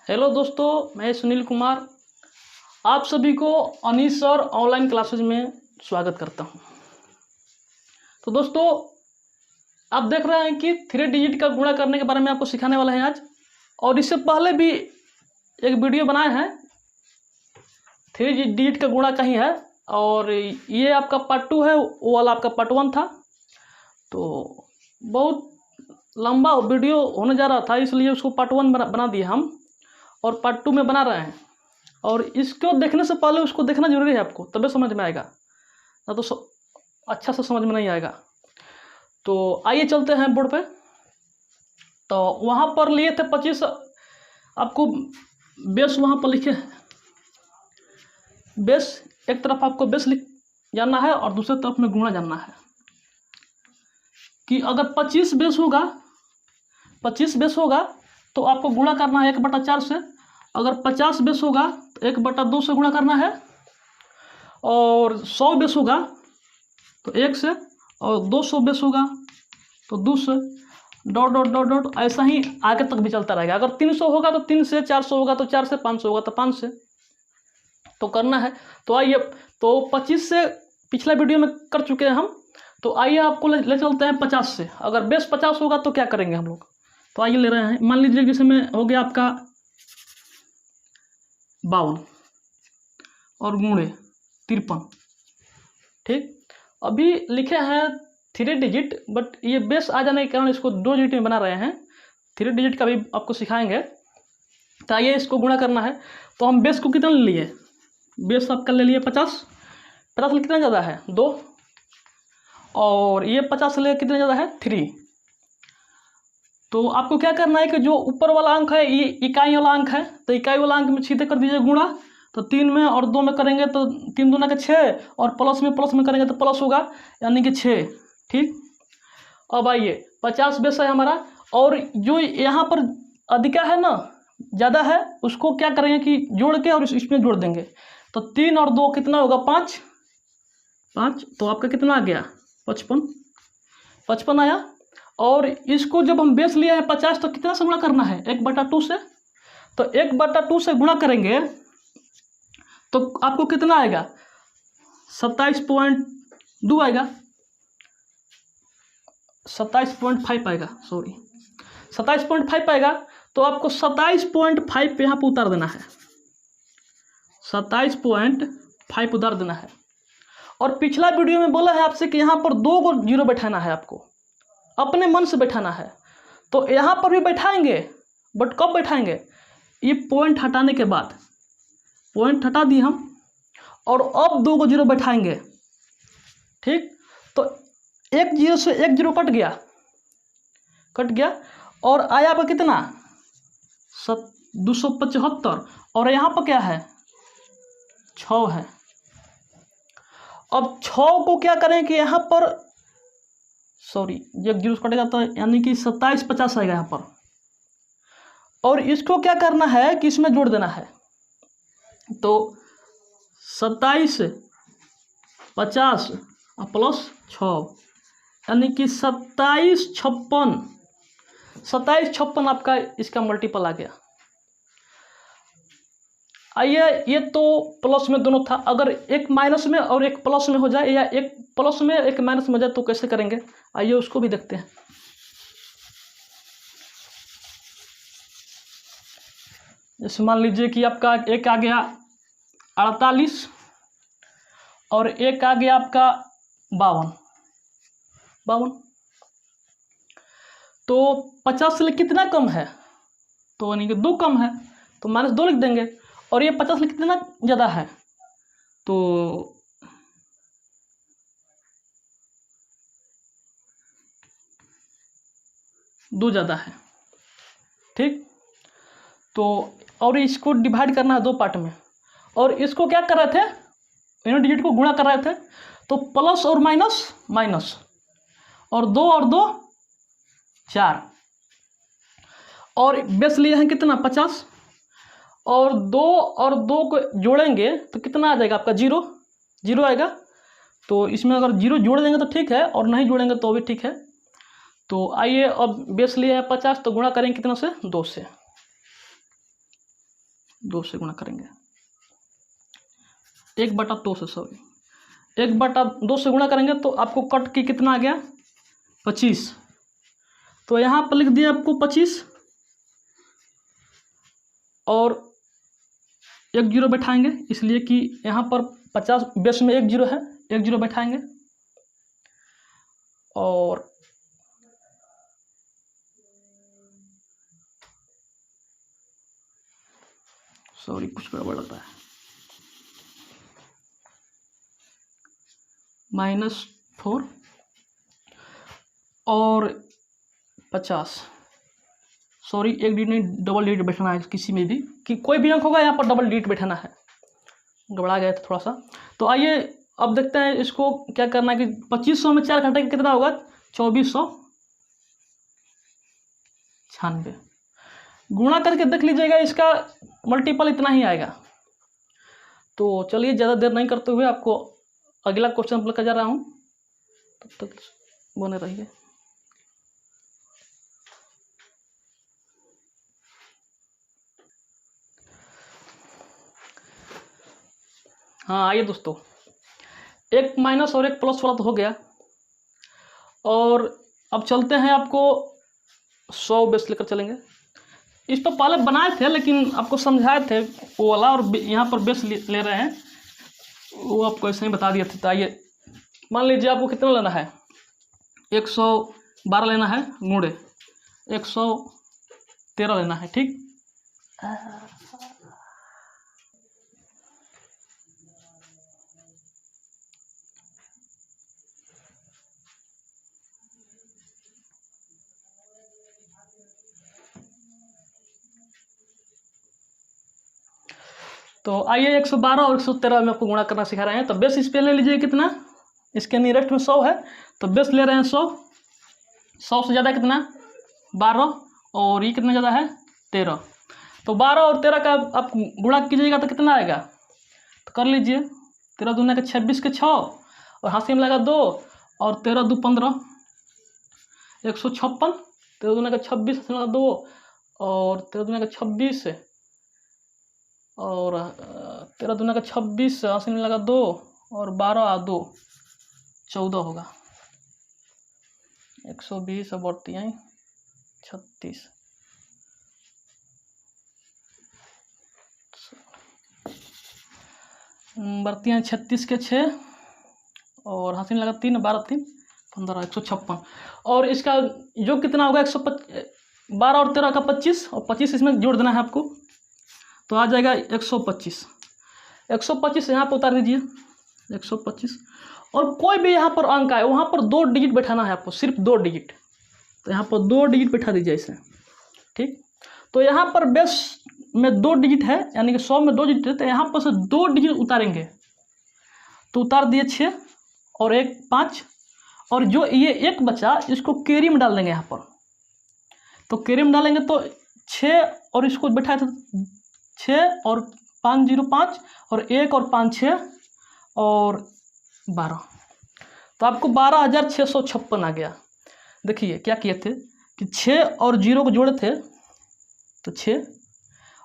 Hello दोस्तों, मैं सुनील कुमार आप सभी को अनीस सर ऑनलाइन क्लासेज में स्वागत करता हूं। तो दोस्तों, आप देख रहे हैं कि 3 डिजिट का गुणा करने के बारे में आपको सिखाने वाला है आज। और इससे पहले भी एक वीडियो बनाए हैं, 3 डिजिट का गुणा कहीं है, और ये आपका पार्ट 2 है, वो वाला आपका पार्ट 1 था। तो बहुत लंबा वीडियो होने जा रहा था, इसलिए उसको पार्ट 1 बना दिया हम, और पार्ट 2 में बना रहे हैं। और इसको देखने से पहले उसको देखना जरूरी है आपको, तभी समझ में आएगा, ना तो अच्छा से समझ में नहीं आएगा। तो आइए चलते हैं बोर्ड पे। तो वहाँ पर लिए थे 25, आपको बेस वहाँ पर लिखे हैं। बेस एक तरफ आपको बेस लिख जानना है और दूसरी तरफ में गुणा जानना है कि अगर 25 बेस होगा तो आपको गुणा करना है 1/4 से। अगर 50 बेस होगा तो 1/2 से गुणा करना है, और 100 बेस होगा तो 1 से, और 200 बेस होगा तो 2 से, डॉट डॉट डॉट डॉट ऐसा ही आगे तक भी चलता रहेगा। अगर 300 होगा तो 3 से, 400 होगा तो 4 से, 500 होगा तो 5 से, तो करना है। तो आइए, तो 25 से पिछला वीडियो में कर चुके हैं हम। तो आइए आपको ले चलते हैं 50 से। अगर बेस 50 होगा तो क्या करेंगे हम लोग, तो आइए ले रहे हैं। मान लीजिए जैसे में हो गया आपका 52 और गुणे 53। ठीक, अभी लिखे हैं 3 डिजिट, बट ये बेस आ जाने के कारण इसको 2 डिजिट में बना रहे हैं। 3 डिजिट का भी आपको सिखाएंगे। तो आइए इसको गुणा करना है। तो हम बेस को कितना ले लिए, बेस आपका ले लिए 50 में कितना ज़्यादा है 2, और ये 50 से ले कितना ज़्यादा है 3। तो आपको क्या करना है कि जो ऊपर वाला अंक है ये इकाई वाला अंक है, तो इकाई वाला अंक में सीधे कर दीजिए गुणा। तो 3 में और 2 में करेंगे तो 3 दूना के 6, और प्लस में करेंगे तो प्लस होगा, यानी कि 6। ठीक, अब आइए 50 बेस है हमारा, और जो यहाँ पर अधिका है ना, ज़्यादा है, उसको क्या करेंगे कि जोड़ के और इसमें जोड़ देंगे। तो 3 और 2 कितना होगा 5, तो आपका कितना आ गया 55 आया। और इसको जब हम बेस लिए हैं 50 तो कितना से गुणा करना है 1/2 से। तो 1/2 से गुणा करेंगे तो आपको कितना आएगा 27.2 आएगा, 27.5 आएगा, सॉरी 27.5 आएगा। तो आपको 27.5 यहाँ पर उतार देना है, 27.5 उतार देना है। और पिछला वीडियो में बोला है आपसे कि यहाँ पर 2 को 0 बैठाना है, आपको अपने मन से बैठाना है। तो यहाँ पर भी बैठाएंगे, बट कब बैठाएंगे, ये पॉइंट हटाने के बाद। पॉइंट हटा दिए हम, और अब 2 को 0 बैठाएंगे। ठीक, तो 1 0 से 1 0 कट गया, और आया पर कितना 275, और यहाँ पर क्या है 6 है। अब 6 को क्या करें कि यहाँ पर, सॉरी जब 0 कटेगा तो यानी कि 2750 आएगा यहाँ पर। और इसको क्या करना है कि इसमें जोड़ देना है। तो 27 50 प्लस 6, यानी कि 27 56 आपका इसका मल्टीपल आ गया। आइए, ये तो प्लस में दोनों था, अगर एक माइनस में और एक प्लस में हो जाए, या एक प्लस में एक माइनस में हो जाए, तो कैसे करेंगे, आइए उसको भी देखते हैं। जैसे मान लीजिए कि आपका एक आ गया 48 और एक आ गया आपका 52। तो 50 से कितना कम है, तो यानी कि 2 कम है, तो -2 लिख देंगे। और ये 50 से कितना ज़्यादा है, तो 2 ज़्यादा है। ठीक, तो और इसको डिवाइड करना है 2 पार्ट में, और इसको क्या कर रहे थे, इन डिजिट को गुणा कर रहे थे। तो प्लस और माइनस, और 2 और 2 4, और बेस लिए हैं कितना 50, और 2 को जोड़ेंगे तो कितना आ जाएगा आपका 0 आएगा। तो इसमें अगर 0 जोड़ देंगे तो ठीक है, और नहीं जोड़ेंगे तो भी ठीक है। तो आइए, अब बेस लिए हैं 50, तो गुणा करेंगे कितना से 2 से। 2 से गुणा करेंगे, 1/2 से, सॉरी 1/2 से गुणा करेंगे तो आपको कट की कितना आ गया 25। तो यहाँ पर लिख दिया आपको 25 और 1 जीरो बैठाएंगे, इसलिए कि यहाँ पर 50 बेस में 1 जीरो है, 1 जीरो बैठाएंगे और सॉरी कुछ गड़बड़ होता है, -4 और 50, सॉरी एक डिजिट नहीं डबल डिजिट बैठाना है किसी में भी, कि कोई भी अंक होगा यहाँ पर डबल डिजिट बैठाना है, गड़बड़ा गया था थोड़ा सा। तो आइए अब देखते हैं इसको क्या करना है कि 2500 में 4 घटाएंगे कितना होगा 2496, गुणा करके देख लीजिएगा, इसका मल्टीपल इतना ही आएगा। तो चलिए ज़्यादा देर नहीं करते हुए आपको अगला क्वेश्चन लेकर जा रहा हूँ, तब तक बने रहिए। हाँ आइए दोस्तों, एक माइनस और एक प्लस वाला तो हो गया, और अब चलते हैं आपको 100 बेस लेकर चलेंगे। इस पर पहले बनाए थे लेकिन आपको समझाए थे वो वाला, और यहाँ पर बेस ले रहे हैं, वो आपको ऐसे ही बता दिया था। तो आइए मान लीजिए आपको कितना लेना है, 112 लेना है गुणे 113 लेना है, ठीक। तो आइए 112 और 113 में आपको गुणा करना सिखा रहे हैं। तो बेस इस पे ले लीजिए कितना, इसके नियरेस्ट में 100 है, तो बेस ले रहे हैं 100, 100 से ज़्यादा कितना 12, और ये कितना ज़्यादा है 13। तो 12 और 13 का आप गुणा कीजिएगा तो कितना आएगा, तो कर लीजिए, 13 दूना के 26 के 6, और हाथ में लगा 2, और 13 2 15, 156, 13 दूना के 26 हाथ में लगा 2, और 13 दूना के 26, और 13 दूना का 26 हाथ में लगा 2, और 12 और 2 14 होगा, 120 और 36, बर्तियाँ 36 के 6, और हाथ में लगा 3, 12 3 15, 156, और इसका जो कितना होगा 12 और 13 का 25, और 25 इसमें जोड़ देना है आपको, तो आ जाएगा 125। 125 यहाँ पर उतार दीजिए 125, और कोई भी यहाँ पर अंक आए वहाँ पर 2 डिजिट बैठाना है आपको, सिर्फ 2 डिजिट, तो यहाँ पर 2 डिजिट बैठा दीजिए इसे, ठीक। तो यहाँ पर बेस में 2 डिजिट है, यानी कि 100 में 2 डिजिट है, तो यहाँ पर से 2 डिजिट उतारेंगे, तो उतार दिए 6 और 1 5, और जो ये 1 बचा इसको कैरी में डाल देंगे यहाँ पर, तो कैरी में डालेंगे तो 6 और इसको बैठाए थे 6 और 5 0 5, और 1 और 5 6 और 12, तो आपको 12,656 आ गया। देखिए क्या किए थे कि 6 और 0 को जोड़े थे तो 6,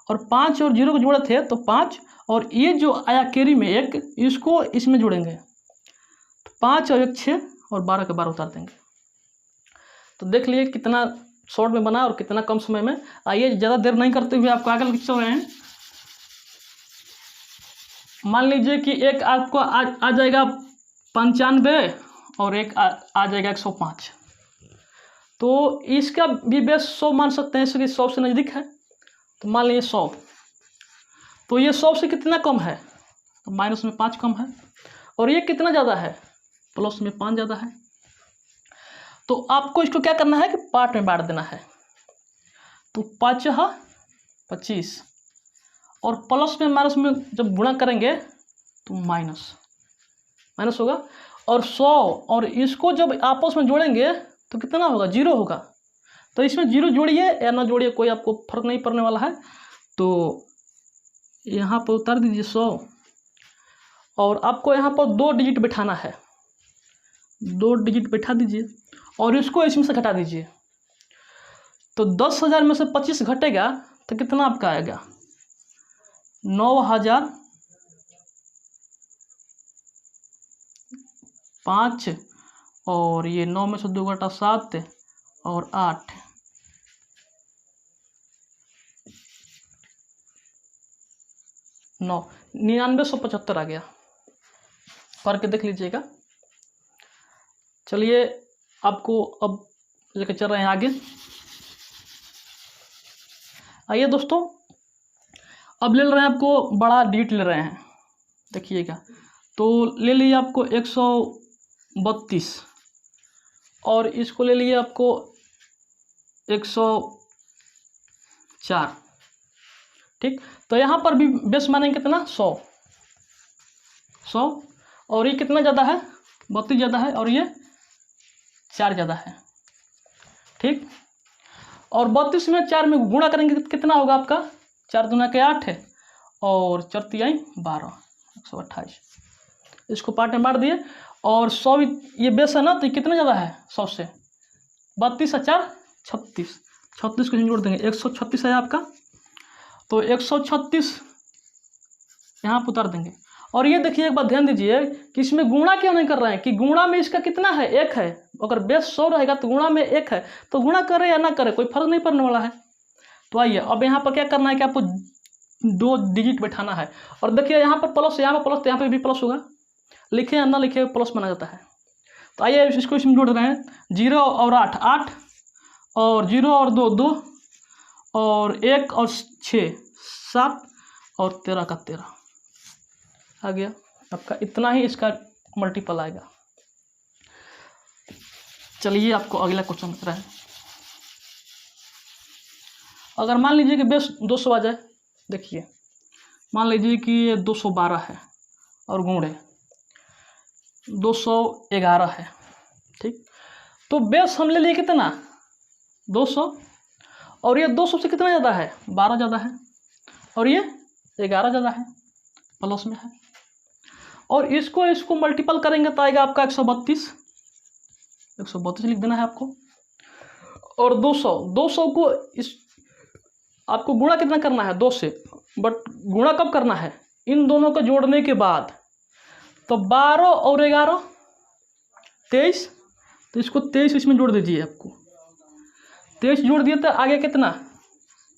और 5 और 0 को जोड़े थे तो 5, और ये जो आया कैरी में 1 इसको इसमें जोड़ेंगे, तो 5 और 1 6, और 12 के 12 उतार देंगे। तो देख लिए कितना शॉर्ट में बना और कितना कम समय में। आइए ज़्यादा देर नहीं करते हुए आपको आगे चल रहे हैं। मान लीजिए कि एक आपको आ जाएगा 95, और एक आ जाएगा 105, तो इसका भी बेस 100 मान सकते हैं, इसलिए 100 से नज़दीक है, तो मान लीजिए 100, तो ये 100 से कितना कम है, तो माइनस में 5 कम है, और ये कितना ज़्यादा है, प्लस में 5 ज़्यादा है। तो आपको इसको क्या करना है कि पार्ट में बांट देना है, तो 5 25, और प्लस में माइनस में जब गुणा करेंगे तो माइनस होगा, और 100 और इसको जब आपस में जोड़ेंगे तो कितना होगा 0 होगा, तो इसमें 0 जोड़िए या ना जोड़िए कोई आपको फर्क नहीं पड़ने वाला है। तो यहाँ पर उतार दीजिए 100, और आपको यहाँ पर 2 डिजिट बैठाना है, 2 डिजिट बैठा दीजिए, और इसको इसमें से घटा दीजिए, तो 10,000 में से 25 घटेगा तो कितना आपका आएगा 9,005 और ये 9 में से 2 घटा 7 और 8, 9, 9975 आ गया। करके देख लीजिएगा। चलिए आपको अब लेकर चल रहे हैं आगे। आइए दोस्तों, अब ले रहे हैं आपको बड़ा डिजिट ले रहे हैं, देखिएगा। तो ले लिए आपको 132 और इसको ले लिए आपको 104, ठीक। तो यहाँ पर भी बेस मानेंगे कितना, 100 और ये कितना ज़्यादा है, 32 ज़्यादा है और ये 4 ज़्यादा है, ठीक। और 32 में 4 में गुणा करेंगे तो कितना होगा आपका, 4 दूना के 8 है और 4 तिहाई 12, 128। इसको पार्ट में बांट दिए और 100 ये बेस है ना, तो ये कितना ज़्यादा है 100 से, 32 और 4 36, 36 को जोड़ देंगे 136 है आपका। तो 136 यहाँ पर उतार देंगे। और ये देखिए एक बात ध्यान दीजिए कि इसमें गुणा क्यों नहीं कर रहे हैं, कि गुणा में इसका कितना है, 1 है। अगर बेस 100 रहेगा तो गुणा में 1 है, तो गुणा करे या ना करे कोई फर्क नहीं पड़ने वाला है। तो आइए अब यहाँ पर क्या करना है कि आपको 2 डिजिट बैठाना है। और देखिए यहाँ पर प्लस, यहाँ पर प्लस, तो यहाँ पर भी प्लस होगा, लिखे या ना लिखे प्लस माना जाता है। तो आइए इसको इसमें जोड़ रहे हैं, 0 और 8 8 और 0 और 2 2 और 1 और 6 7 और 13 का 13 आ गया आपका। इतना ही इसका मल्टीपल आएगा। चलिए आपको अगला क्वेश्चन कर रहा है। अगर मान लीजिए कि बेस 200 आ जाए, देखिए मान लीजिए कि ये 212 है और गुणे 211 है, ठीक। तो बेस हम ले लिए कितना, 200 और ये 200 से कितना ज़्यादा है, 12 ज़्यादा है और ये 11 ज़्यादा है, प्लस में है। और इसको मल्टीपल करेंगे तो आएगा आपका 132 लिख देना है आपको। और 200 को इस आपको गुणा कितना करना है, 2 से, बट गुणा कब करना है, इन दोनों को जोड़ने के बाद। तो 12 और 11 23, तो इसको 23 इसमें जोड़ दीजिए। आपको 23 जोड़ दिए तो आगे कितना,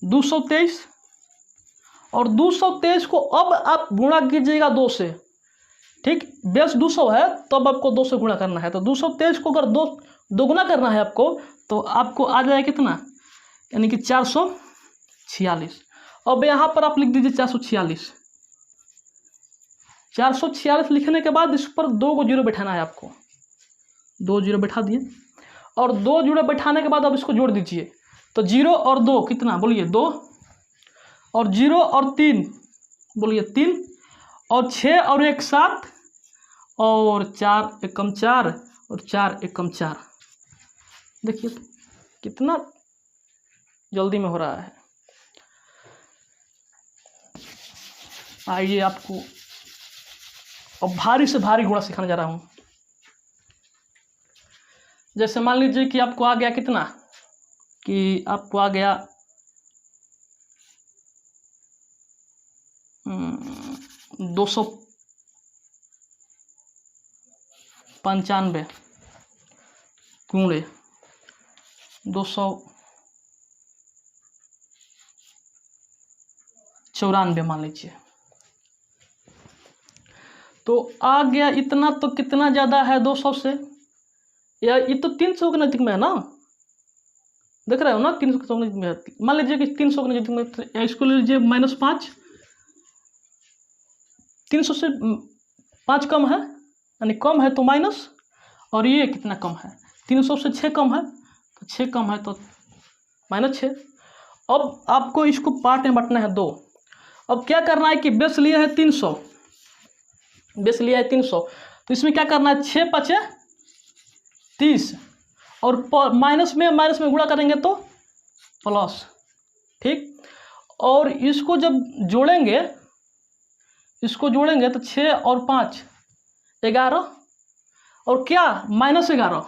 223 और 223 को अब आप गुणा कीजिएगा 2 से, ठीक। बेस 200 है तो अब आपको 2 से गुणा करना है। तो 223 को अगर 2 गुना करना है आपको, तो आपको आ जाएगा कितना, यानी कि 446। अब यहाँ पर आप लिख दीजिए 446। 446 लिखने के बाद इस पर 2 को 0 बैठाना है आपको, 2 0 बैठा दिए। और 2 0 बैठाने के बाद अब इसको जोड़ दीजिए। तो 0 और 2 कितना, बोलिए 2 और 0 और 3 बोलिए 3 और 6 और 1 7 और 4 एकम 4 और 4 एकम 4। देखिए कितना जल्दी में हो रहा है। आइए आपको अब भारी से भारी गुणा सिखाने जा रहा हूँ। जैसे मान लीजिए कि आपको आ गया कितना, कि आपको आ गया 295 गुणे 294 मान लीजिए। तो आ गया इतना, तो कितना ज़्यादा है 200 से, या ये तो 300 के नज़दीक में है ना, देख रहे हो ना, 300 के नज़दीक में है। मान लीजिए कि 300 के नज़दीक में, इसको ले लीजिए -5, 300 से 5 कम है, यानी कम है तो माइनस, और ये कितना कम है, 300 से 6 कम है, तो 6 कम है तो -6। अब आपको इसको पार्ट में बांटना है 2। अब क्या करना है कि बेस लिया है 300, बेस लिया है 300, तो इसमें क्या करना है, 6 5 30 और माइनस में गुणा करेंगे तो प्लस, ठीक। और इसको जब जोड़ेंगे, इसको जोड़ेंगे तो 6 और 5 11 और क्या -11,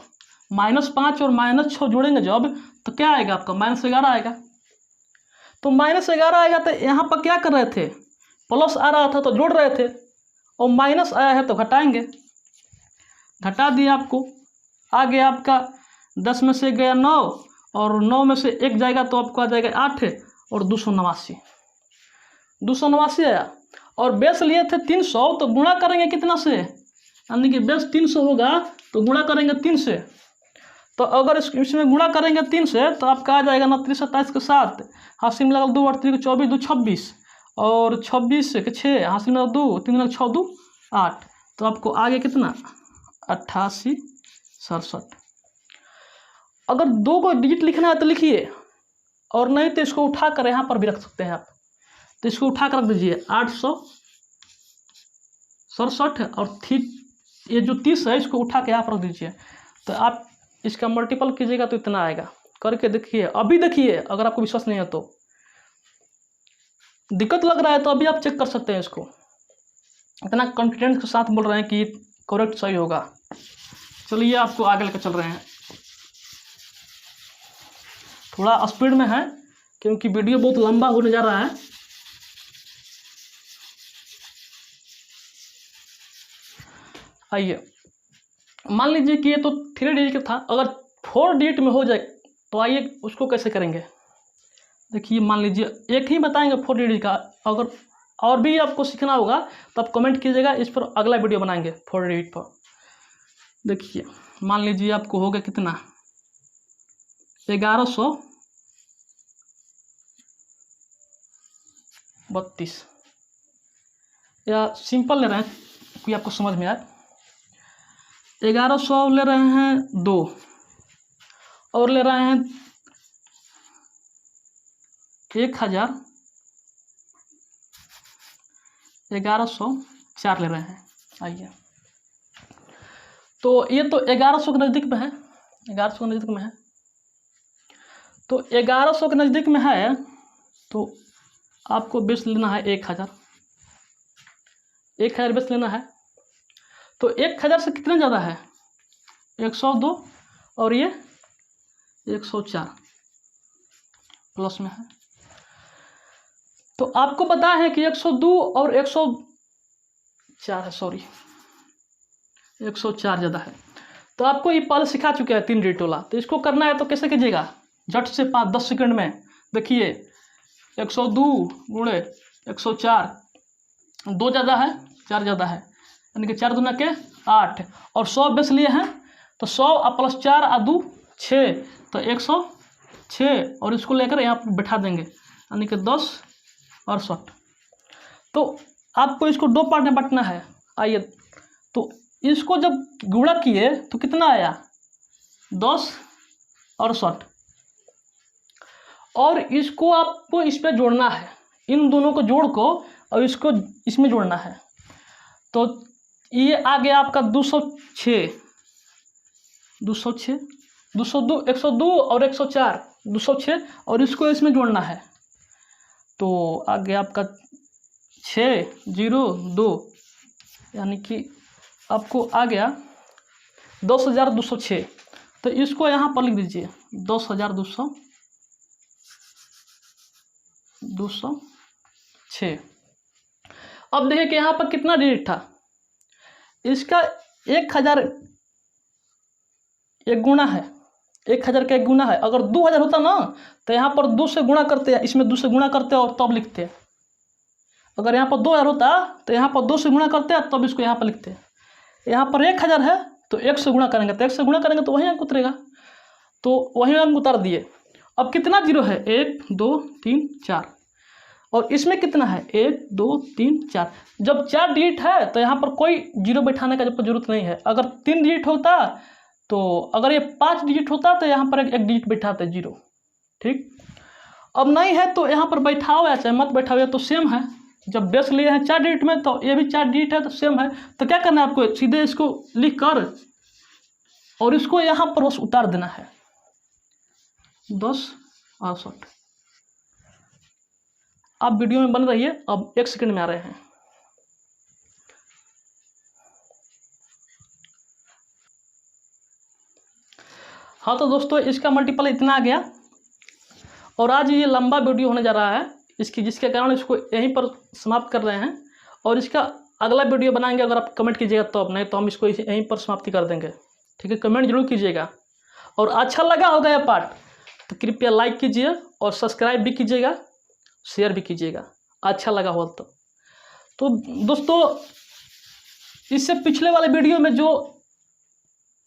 -5 और -6 जोड़ेंगे जब, तो क्या आएगा आपका, -11 आएगा। तो -11 आएगा। तो यहाँ पर क्या कर रहे थे प्लस आ रहा था तो जोड़ रहे थे, और माइनस आया है तो घटाएंगे। घटा दिया आपको, आ गया आपका 10 में से गया 9, और 9 में से 1 जाएगा तो आपको आ जाएगा 8 और 289 आया। और बेस लिए थे 300, तो गुणा करेंगे कितना से, यानी कि बेस 300 होगा तो गुणा करेंगे 3 से। तो अगर इसमें गुणा करेंगे 3 से तो आपका आ जाएगा 29 27 के 7, हासिल में लगा 2 8 3 24 2 26, और 26 के 6, हासिल में 2 3 6 2 8, तो आपको आगे कितना 88 67। अगर 2 को डिजिट लिखना है तो लिखिए, और नहीं तो इसको उठा कर यहाँ पर भी रख सकते हैं आप। तो इसको उठा कर रख दीजिए 867, और ये जो 30 है इसको उठा के यहाँ पर रख दीजिए। तो आप इसका मल्टीपल कीजिएगा तो इतना आएगा। करके देखिए, अभी देखिए, अगर आपको विश्वास नहीं है तो, दिक्कत लग रहा है तो अभी आप चेक कर सकते हैं इसको। इतना कॉन्फिडेंस के साथ बोल रहे हैं कि करेक्ट सही होगा। चलिए आपको आगे लेकर चल रहे हैं। थोड़ा स्पीड में है क्योंकि वीडियो बहुत लंबा होने जा रहा है। आइए, मान लीजिए कि ये तो 3 डिजिट का था, अगर 4 डिजिट में हो जाए तो आइए उसको कैसे करेंगे। देखिए, मान लीजिए एक ही बताएंगे 4 डिजिट का, अगर और भी आपको सीखना होगा तो आप कमेंट कीजिएगा, इस पर अगला वीडियो बनाएंगे 4 डिजिट पर। देखिए, मान लीजिए आपको हो गया कितना 1132, या सिंपल ले रहे हैं कि आपको समझ में आए। 1100 ले रहे हैं 2, और ले रहे हैं 1000, 1104 ले रहे हैं। आइए, तो ये तो 1100 के नज़दीक में है, 1100 के नज़दीक में है। तो 1100 के नज़दीक में है तो आपको बेस लेना है 1000 बेस लेना है। तो 1000 से कितना ज़्यादा है 102, और ये 104 प्लस में है। तो आपको पता है कि 102 और 104 है, सॉरी 104 ज़्यादा है। तो आपको ये पहले सिखा चुके हैं 3 डिजिट वाला। तो इसको करना है तो कैसे कीजिएगा, झट से 5-10 सेकंड में। देखिए, 102 गुणे 104, 2 ज़्यादा है 4 ज़्यादा है, यानी कि 4 दूना के 8, और 100 बेस लिए हैं तो 100 प्लस 4 और 2 6, तो 106, और इसको लेकर यहाँ पर बैठा देंगे, यानी कि 10 और 60। तो आपको इसको 2 पार्ट में बांटना है। आइए, तो इसको जब गुणा किए तो कितना आया 10 और 60, और इसको आपको इस पर जोड़ना है, इन दोनों को जोड़ को और इसको इसमें जोड़ना है। तो ये आ गया आपका 206, 202 102 और 104, 206, और इसको इसमें जोड़ना है। तो आ गया आपका 602, यानी कि आपको आ गया 10,206। तो इसको यहाँ पर लिख दीजिए 10,206। अब देखिए कि यहाँ पर कितना डिजिट था, इसका 1000 एक गुना है, 1000 का एक गुना है। अगर 2000 होता ना तो यहाँ पर 2 से गुणा करते हैं, इसमें 2 से गुणा करते और तब लिखते हैं। अगर यहाँ पर 2000 होता तो यहाँ पर 2 से गुणा करते हैं तब इसको यहाँ पर लिखते हैं। यहाँ पर 1000 है तो 1 से गुणा करेंगे, तो 1 से गुणा करेंगे तो वही अंक उतरेगा, तो वही अंक उतार दिए। अब कितना जीरो है 1 2 3 4, और इसमें कितना है 1 2 3 4। जब 4 डिजिट है तो यहाँ पर कोई जीरो बैठाने का जरूरत नहीं है। अगर 3 डिजिट होता तो, अगर ये 5 डिजिट होता तो यहाँ पर एक डिजिट बैठाते 0, ठीक। अब नहीं है तो यहाँ पर बैठाओ या चाहे मत बैठाओ, ये तो सेम है। जब बेस लिए हैं 4 डिजिट में तो ये भी 4 डिजिट है तो सेम है। तो क्या करना है आपको, सीधे इसको लिख कर और इसको यहाँ पर बस उतार देना है 10 और 60। आप वीडियो में बन रहिए, अब 1 सेकंड में आ रहे हैं। हाँ तो दोस्तों, इसका मल्टीपल इतना आ गया, और आज ये लंबा वीडियो होने जा रहा है इसकी, जिसके कारण इसको यहीं पर समाप्त कर रहे हैं। और इसका अगला वीडियो बनाएंगे, अगर आप कमेंट कीजिएगा तो अब, नहीं तो हम इसको यहीं पर समाप्ति कर देंगे। ठीक है, कमेंट जरूर कीजिएगा। और अच्छा लगा होगा यह पार्ट तो कृपया लाइक कीजिए और सब्सक्राइब भी कीजिएगा, शेयर भी कीजिएगा, अच्छा लगा हो तो दोस्तों, इससे पिछले वाले वीडियो में जो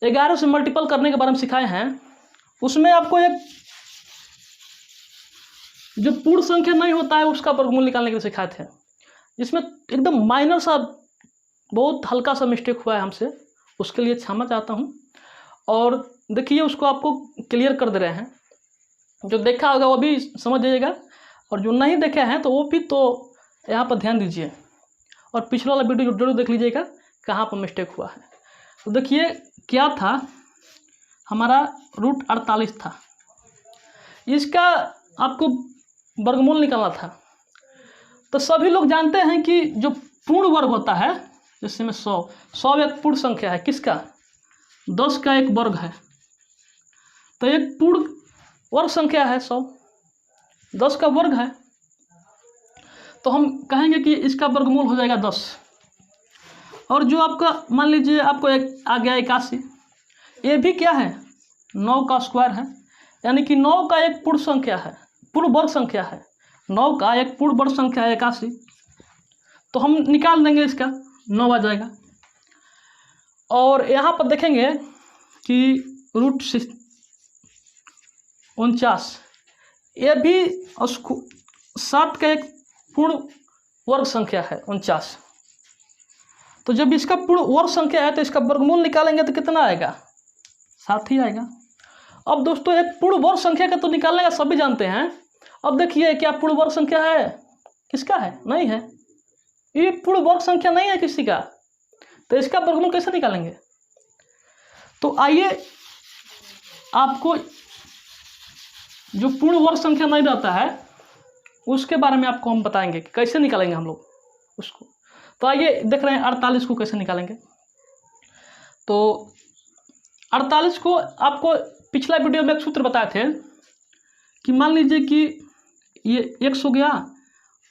11 से मल्टीपल करने के बारे में सिखाए हैं, उसमें आपको एक जो पूर्ण संख्या नहीं होता है उसका वर्गमूल निकालने के लिए सिखाए थे। इसमें एकदम माइनर सा, बहुत हल्का सा मिस्टेक हुआ है हमसे, उसके लिए क्षमा चाहता हूँ। और देखिए, उसको आपको क्लियर कर दे रहे हैं। जो देखा होगा वो भी समझ जाइएगा, और जो नहीं देखे हैं तो वो भी तो यहाँ पर ध्यान दीजिए, और पिछला वाला वीडियो जरूर देख लीजिएगा कहाँ पर मिस्टेक हुआ है। तो देखिए क्या था, हमारा रूट 48 था, इसका आपको वर्गमूल निकालना था। तो सभी लोग जानते हैं कि जो पूर्ण वर्ग होता है, जैसे में 100 एक पूर्ण संख्या है, किसका? 10 का एक वर्ग है। तो एक पूर्ण वर्ग संख्या है 100, 10 का वर्ग है, तो हम कहेंगे कि इसका वर्गमूल हो जाएगा 10। और जो आपका मान लीजिए आपको एक आ गया 81, ये भी क्या है? 9 का स्क्वायर है, यानी कि 9 का एक पूर्ण संख्या है, पूर्ण वर्ग संख्या है। 9 का एक पूर्ण वर्ग संख्या है 81, तो हम निकाल देंगे, इसका 9 आ जाएगा। और यहाँ पर देखेंगे कि रूट 49, ये भी 7 का एक पूर्ण वर्ग संख्या है 49। तो जब इसका पूर्ण वर्ग संख्या है तो इसका वर्गमूल निकालेंगे तो कितना आएगा? 7 ही आएगा। अब दोस्तों, एक पूर्ण वर्ग संख्या का तो निकालने का सभी जानते हैं। अब देखिए, क्या पूर्ण वर्ग संख्या है? किसका है? नहीं है, ये पूर्ण वर्ग संख्या नहीं है किसी का, तो इसका वर्गमूल कैसे निकालेंगे? तो आइए, आपको जो पूर्ण वर्ग संख्या नहीं रहता है उसके बारे में आपको हम बताएंगे कि कैसे निकालेंगे हम लोग उसको। तो आइए देख रहे हैं 48 को कैसे निकालेंगे। तो 48 को आपको पिछला वीडियो में एक सूत्र बताए थे कि मान लीजिए कि ये x हो गया,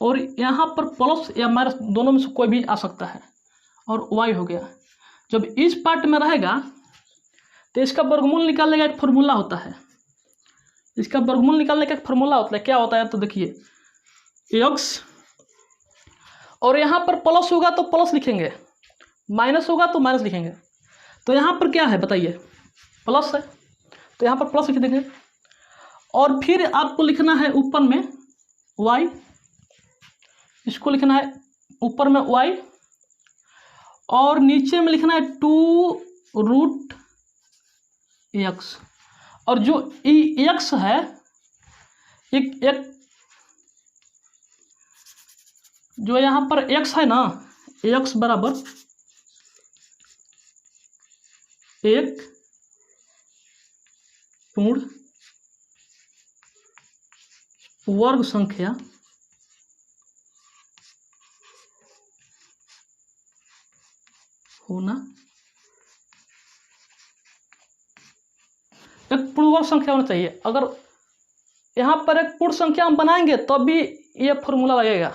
और यहाँ पर प्लस या माइनस दोनों में से कोई भी आ सकता है, और y हो गया। जब इस पार्ट में रहेगा तो इसका वर्गमूल निकालने का एक फॉर्मूला होता है। इसका वर्गमूल निकालने का एक फॉर्मूला होता है, क्या होता है? तो देखिए, x, और यहाँ पर प्लस होगा तो प्लस लिखेंगे, माइनस होगा तो माइनस लिखेंगे। तो यहाँ पर क्या है बताइए? प्लस है, तो यहाँ पर प्लस लिख देंगे। और फिर आपको लिखना है ऊपर में y, इसको लिखना है ऊपर में y, और नीचे में लिखना है 2√x। और जो x है, एक जो यहाँ पर x है ना, x बराबर 1 पूर्ण वर्ग संख्या होना, एक पूर्ण वर्ग संख्या होना चाहिए। अगर यहाँ पर एक पूर्ण संख्या हम बनाएंगे तब भी ये फॉर्मूला लगेगा।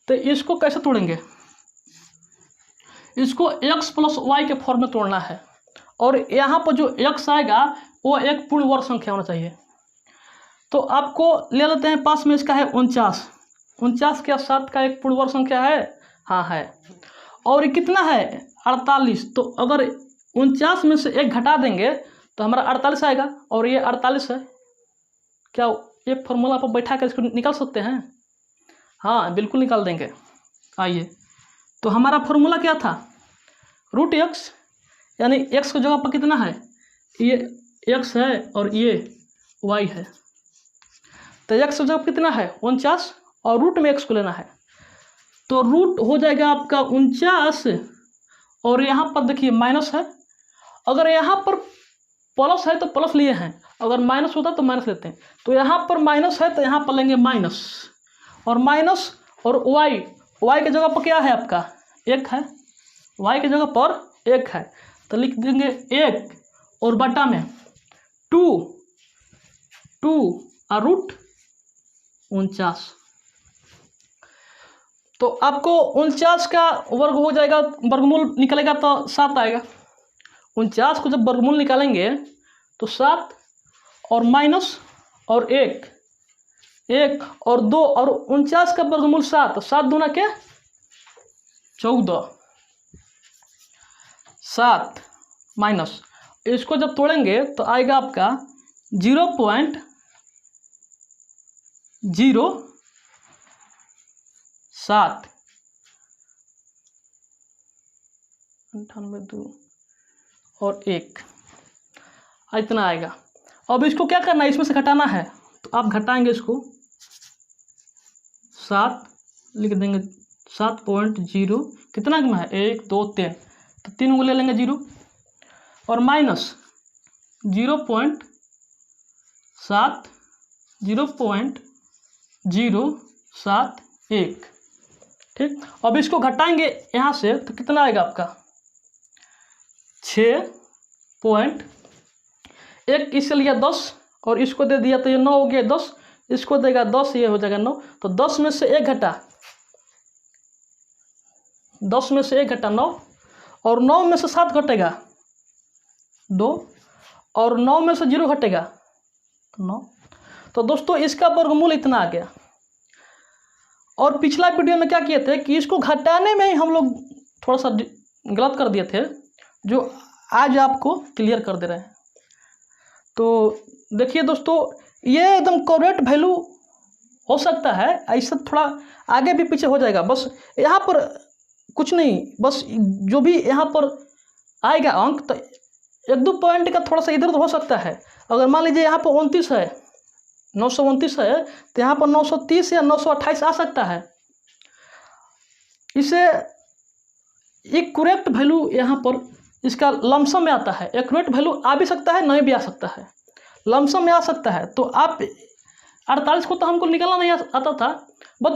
तो इसको कैसे तोड़ेंगे? इसको x + y के फॉर्म में तोड़ना है, और यहाँ पर जो x आएगा वो एक पूर्ण वर्ग संख्या होना चाहिए। तो आपको ले लेते हैं, पास में इसका है 49। 49 क्या 7 का एक पूर्ण वर्ग संख्या है? हाँ है। और ये कितना है? 48। तो अगर 49 में से 1 घटा देंगे तो हमारा 48 आएगा, और ये 48 है। क्या ये फॉर्मूला पर बैठा कर इसको निकाल सकते हैं? हाँ, बिल्कुल निकाल देंगे। आइए, तो हमारा फॉर्मूला क्या था? √x, यानी x की जगह पर कितना है? ये x है और ये y है। तो x की जगह कितना है? 49, और रूट में x को लेना है। तो रूट हो जाएगा आपका 49, और यहाँ पर देखिए माइनस है। अगर यहाँ पर प्लस है तो प्लस लिए हैं, अगर माइनस होता तो माइनस लेते हैं। तो यहाँ पर माइनस है तो यहाँ पर लेंगे माइनस, और माइनस, और y की जगह पर क्या है आपका? 1 है, y की जगह पर 1 है, तो लिख देंगे 1, और बटा में 2 और √49। तो आपको 49 का वर्ग हो जाएगा, वर्गमूल निकलेगा तो 7 आएगा। 49 को जब वर्गमूल निकालेंगे तो 7 और माइनस और 1 और 2 और 49 का वर्गमूल 7, 7 दूना क्या 14, 7 माइनस, इसको जब तोड़ेंगे तो आएगा आपका 0.07, 98 और 1, इतना आएगा। अब इसको क्या करना है, इसमें से घटाना है, तो आप घटाएंगे इसको 7 लिख देंगे, 7.0 कितना में है 1 2 3, तो 3 को ले लेंगे 0 और माइनस 0.7, 0.071। ठीक, अब इसको घटाएंगे यहाँ से तो कितना आएगा आपका 6.1, इससे लिया 10 और इसको दे दिया तो ये 9 हो गया, 10 इसको देगा 10, ये हो जाएगा 9, तो 10 में से 1 घटा, 10 में से 1 घटा 9 और 9 में से 7 घटेगा 2 और 9 में से 0 घटेगा 9। तो दोस्तों इसका वर्गमूल इतना आ गया। और पिछला वीडियो में क्या किए थे कि इसको घटाने में ही हम लोग थोड़ा सा गलत कर दिए थे, जो आज आपको क्लियर कर दे रहे हैं। तो देखिए दोस्तों, ये एकदम करेक्ट वैल्यू हो सकता है, ऐसा थोड़ा आगे भी पीछे हो जाएगा, बस यहाँ पर कुछ नहीं, बस जो भी यहाँ पर आएगा अंक तो 1-2 पॉइंट का थोड़ा सा इधर उधर हो सकता है। अगर मान लीजिए यहाँ पर 29 है, 929 है, तो यहाँ पर 930 या 928 आ सकता है। इसे एक करेक्ट वैल्यू यहाँ पर इसका लमसम में आता है, एक्यूरेट वैल्यू आ भी सकता है, नहीं भी आ सकता है, लमसम में आ सकता है। तो आप 48 को तो हमको निकालना नहीं आता था, बट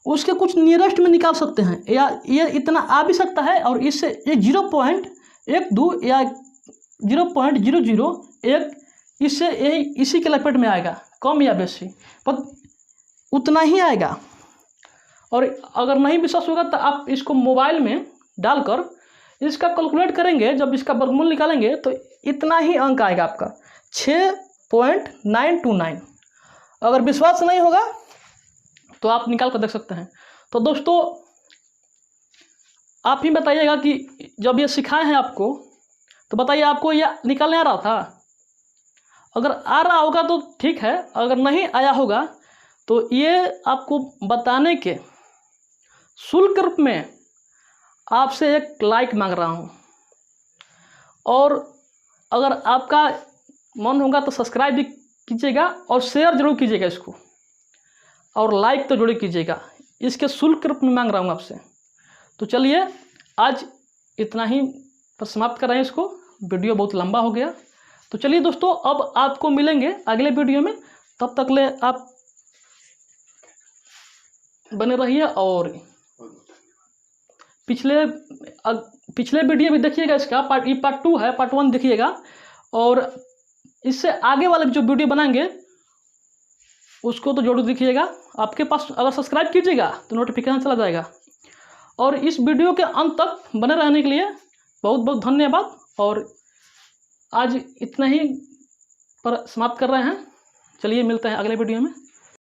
उसके कुछ नियरेस्ट में निकाल सकते हैं, या ये इतना आ भी सकता है और इससे ये 0.12 या 0.001 इससे इसी के लपेट में आएगा, कम या बेसी, पर उतना ही आएगा। और अगर नहीं विश्वास होगा तो आप इसको मोबाइल में डालकर इसका कैलकुलेट करेंगे, जब इसका वर्गमूल निकालेंगे तो इतना ही अंक आएगा आपका 6.929। अगर विश्वास नहीं होगा तो आप निकाल कर देख सकते हैं। तो दोस्तों आप ही बताइएगा कि जब ये सिखाए हैं आपको, तो बताइए आपको ये निकालने आ रहा था? अगर आ रहा होगा तो ठीक है, अगर नहीं आया होगा तो ये आपको बताने के शुल्क रूप में आपसे एक लाइक मांग रहा हूँ, और अगर आपका मन होगा तो सब्सक्राइब भी कीजिएगा और शेयर जरूर कीजिएगा इसको, और लाइक तो जरूर कीजिएगा, इसके शुल्क रूप में मांग रहा हूँ आपसे। तो चलिए आज इतना ही पर समाप्त कर रहे हैं इसको, वीडियो बहुत लंबा हो गया। तो चलिए दोस्तों, अब आपको मिलेंगे अगले वीडियो में, तब तक ले आप बने रहिए और पिछले वीडियो भी देखिएगा इसका, पार्ट 2 है, पार्ट 1 देखिएगा, और इससे आगे वाले जो वीडियो बनाएंगे उसको तो जरूर देखिएगा। आपके पास अगर सब्सक्राइब कीजिएगा तो नोटिफिकेशन चला जाएगा। और इस वीडियो के अंत तक बने रहने के लिए बहुत बहुत धन्यवाद, और आज इतना ही पर समाप्त कर रहे हैं। चलिए मिलते हैं अगले वीडियो में।